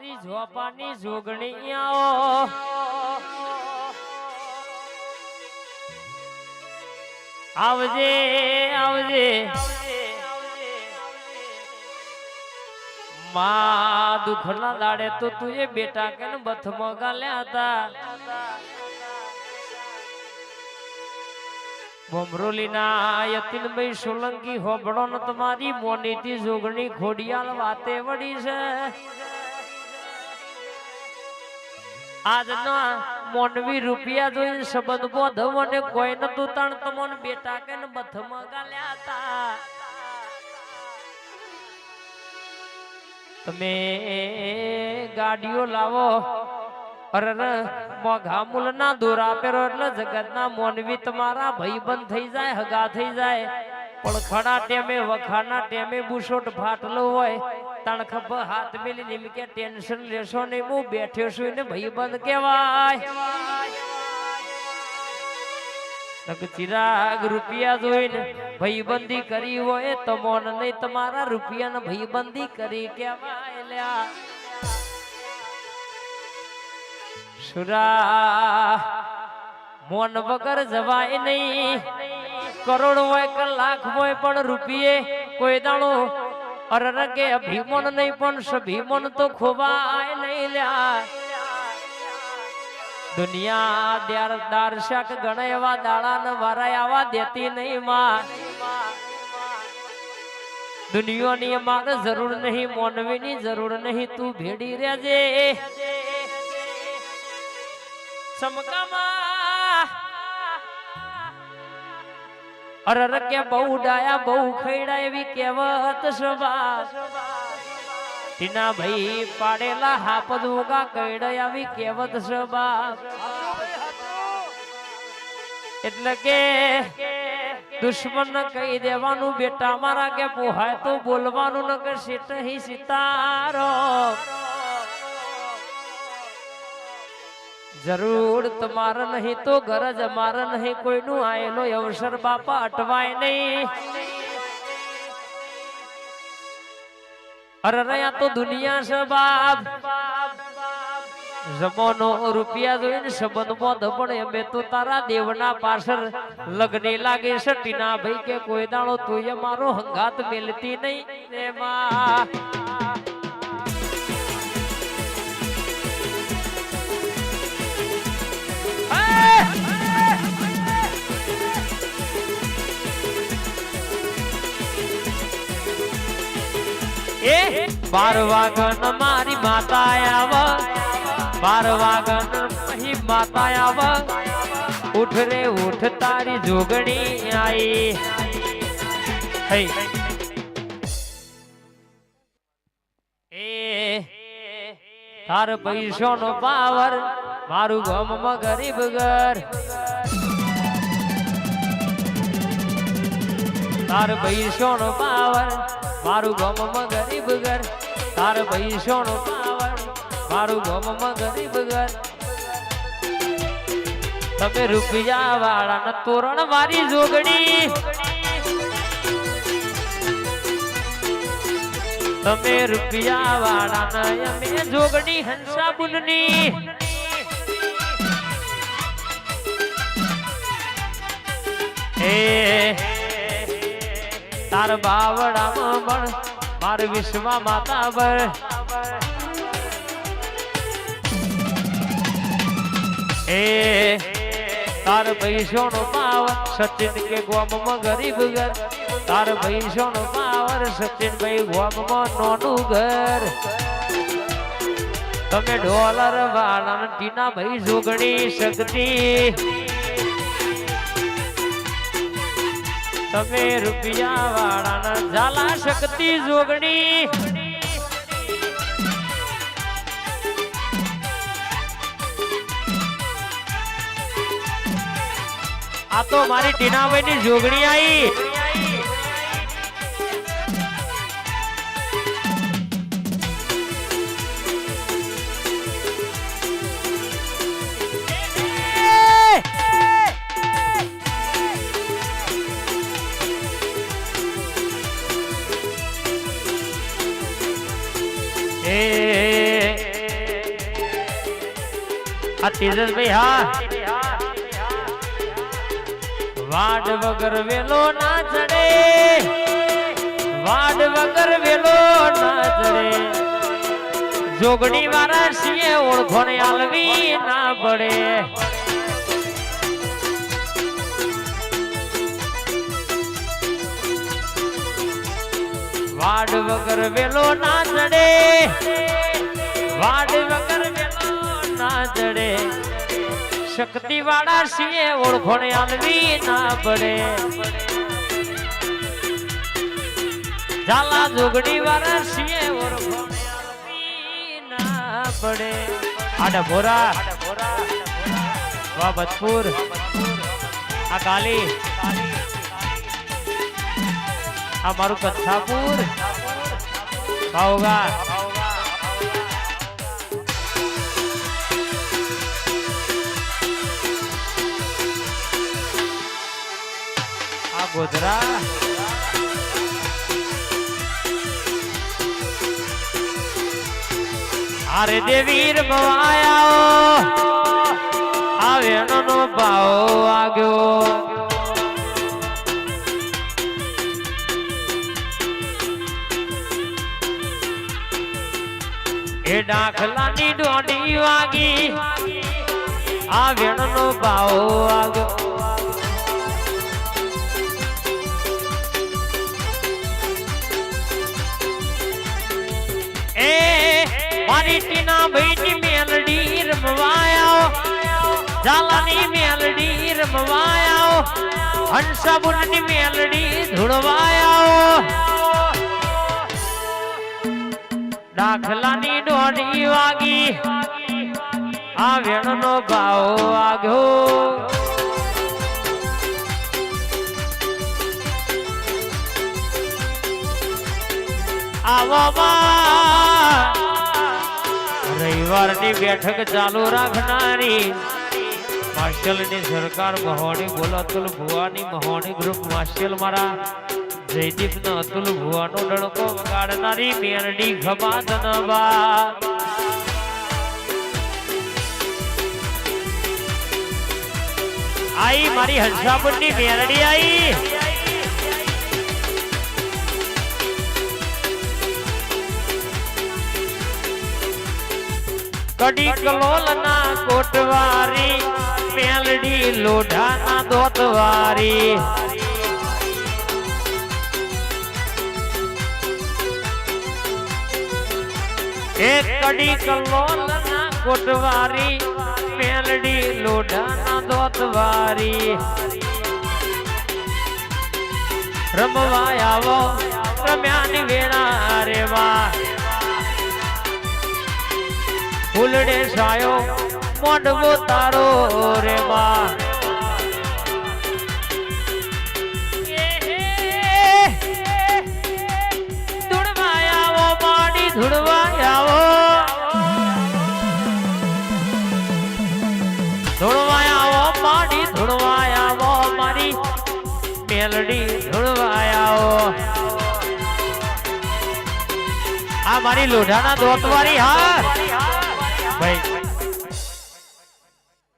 મારી ઝોપાની જોગણી આવો આવજે આવજે માં દુખના દાડે તો તુએ બેટા કે બથમાં ગાલ્યા હતા બોમરોલીના યતીનભાઈ સોલંકી હોબળો ન તમારી મોનીતી જોગણી ખોડિયાલ વાતે વડી છે આજના મોનવી રૂપિયા જોઈને સંબંધ બોધવ અને કોઈ નતું તાણ તમોન બેટા કે બથમાં ગાલ્યા હતા તમે ગાડીઓ લાવો અરે મોઘા મૂલ ના દોરા પહેરો એટલે જગત ના મોનવી તમારા ભાઈબંધ થઈ જાય હગા થઈ જાય પણ ખડા ટેમે વખાના ટેમે બુશોટ ફાટલો હોય તાણ ખભ હાથ મેલી નિમ કે ટેન્શન લેશો નહીં હું બેઠ્યો છું ને ભાઈબંધ કહેવાય ચિરાગ રૂપિયા જોઈને ભાઈબંધી કરી હોય તમોન નહીં તમારા રૂપિયા ભાઈબંધી કરી કેવાય લ્યા સુરા મોન વગર જવાય નહીં કરોડ હોય કે લાખ હોય પણ રૂપિયે કોઈ દાણો અરર કે અભિમન નહીં પણ સભિમન તો ખોવાય નહીં લ્યા દુનિયા દાર્શક ગણે એવા દાડા ને વારાય આવા દેતી નહીં માં દુનિયાની અમારે જરૂર નહીં મોનવીની જરૂર નહીં તું ભેડી રહેજે સમકામાં અરર કે બહુ ડાયા બહુ ખૈડા એવી કહેવત સભા ટીના ભાઈ પાડેલા હાપદ ઉગા કઈડા આવી કહેવત સભા એટલે કે દુશ્મન કહી દેવાનું બેટા મારા કે પોહાય તો બોલવાનું ન કે સીટ હી સિતારો જરૂર તમારે નહીં તો ગરજ અમારે નહીં કોઈનું આયેલો અવસર બાપા અટવાય નહીં અરે રહ્યા તો દુનિયા છે બાપ જમાનો રૂપિયા જોઈને સંબંધમાં દબણ એમે તો તારા દેવના પાછળ લગ્ને લાગે છે ટીના ભાઈ કે કોઈ દાડો તું મારો હંગાત મેલતી નહીં એમાં બાર વાગન મારી માતા આવ 12 વાગન પછી માતા આવ ઉઠ રે ઉઠ તારી જોગણી આઈ તાર પૈસો નો પાવર મારું ગામમાં ગરીબ ઘર તાર પૈસો નો પાવર મારું ગામમાં ગરીબ ઘર તાર પૈસો નો પાવર મારું ગામમાં ગરીબ ઘર તમે રૂપિયા વાળા ન તોરણ મારી જોગણી તમે રૂપિયા વાળા ન અમે જોગણી હંસા બુનની તાર બાવડામાં પણ માર વિશ્વા માતા બર તાર પૈસો નો પાવર સચિન કે ગોમમાં ગરીબ ઘર તાર પૈસો નો પાવર સચિન ભાઈ ગોમમાં નોનું ઘર તમે ડોલર વાળા ટીના ભાઈ જોગણી શક્તિ તમે રૂપિયા વાળા ઝાલા શક્તિ જોગણી આ તો મારી ટીનાભાઈ ની જોગણી આવી તેજસભાઈ હા વાડ વગર વેલો ના ચડે વાડ વગર વેલો ના ચડે જોગણી વાળા છીએ ઓળખોને આલવી ના પડે વાડ વગર વેલો ના ચડે વાડ વગર વેલો ના ચડે શક્તિ વાળા છીએ ઓળખોને આલવી ના પડે ઝાલા જોગણી વાળા છીએ ઓળખોને આલવી ના પડે આડા ભોરા વાહ બચપુર આ કાલી આ મારું કચ્છાપુર ભાવગા આ ગોધરા આરે દેવીર મવાયા આ વેણો નો ભાવ આગયો એ ડાખલાની ડોડી વાગી આ વેણનો ભાવ આવ્યો એ મારી ટીના ભાઈની મેલડી રમવાયો ઝાલાની મેલડી રમવાયો હંસાબુનની મેલડી ધૂળવાયો દાખલાની દોડી વાગી આ વેણનો ભાવ આવ્યો આવામાં રવિવારની બેઠક ચાલુ રાખનારી માર્શલની સરકાર મહોણી બોલાતુલ ભુવાની મહોણી ગ્રુપ માર્શલ મારા જયદીપ નો અતુલ ભુવાનો ડણકો વગાડનારી મેરડી ખબા ધનબા આઈ મારી હંસાપુરની મેરડી આઈ કડી કલોલ ના કોટવારી મેલડી લોઢા ના દોતવારી એક કડી કલોલ ના કોટવારી મેલડી લોઢા ના દોતવારી રમવા આવો રમ્યાની વેળા રેવા ફૂલડે સાયો મોઢવો તારો રેવા ધૂળવાયાવો માડી ધૂળવાયાવો મારી મેલડી ધૂળવાયાવો આ મારી લોઢાના દોતવારી હા ભાઈ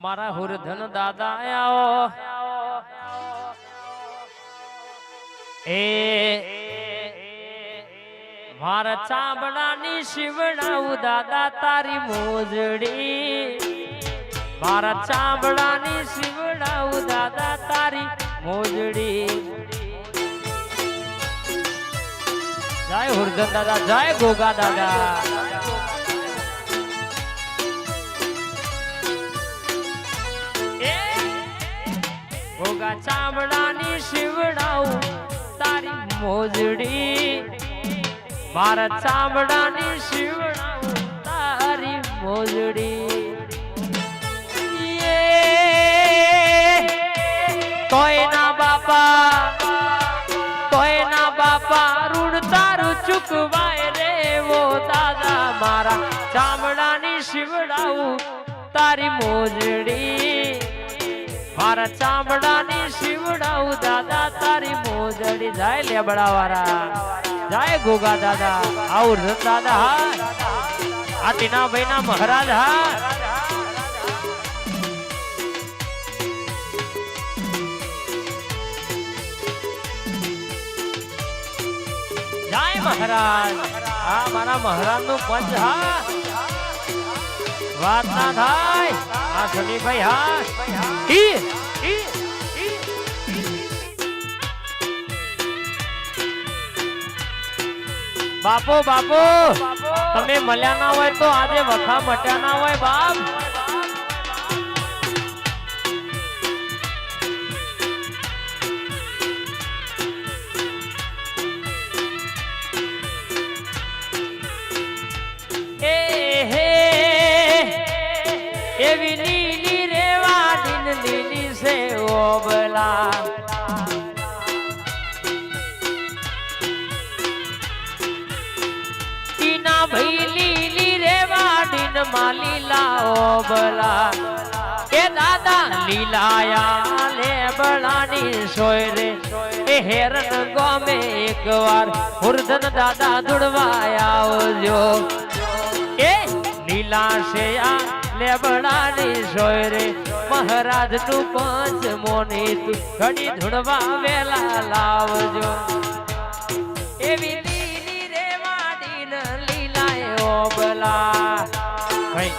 મારા હુરધન દાદા આવો એ મારા ચામડાની શિવડાવું દાદા તારી મોજડી મારા ચામડાની શિવડાવું દાદા તારી મોજડી જય હુરધન દાદા જય ગોગા દાદા ગોગા ચામડાની શિવડાવું તારી મોજડી મારા ચામડાની શિવડાવું તારી મોજડી તોયના બાપા ઋણ તારું ચૂકવાય રે વો દાદા મારા ચામડાની શિવડાવું તારી મોજડી મારા ચામડાની શિવડાવું દાદા તારી મોજડી જાય લેબડા વાળા જાય ગોગા દાદા આવું દાદા હા આ ટીના ભાઈ ના મહારાજ હા મહારાજ આ મારા મહારાજ નું પંચ હા વાત ના થાય આ સમીભાઈ હા બાપો બાપો તમે મળ્યા ના હોય તો આજે વખા મટ્યા ના હોય બાપ એવી લીલી રેવા દિન લીલી સે ઓબલા ટીના ભાઈ લીલી રેવા દિન માં લીલા ઓબલા એ દાદા લીલાયા લે બળાની સોય રે એ હેરન ગમે એકવાર હુરધન દાદા ધુડવાયા આવજો એ લીલા છે આ લેબડાની સોય રે મહારાજ નું પંચ મોની તું ઘડી ધૂણવા વેલા લાવજો એવી લીલી રે વાડી ન લીલાય ઓબલા ભાઈ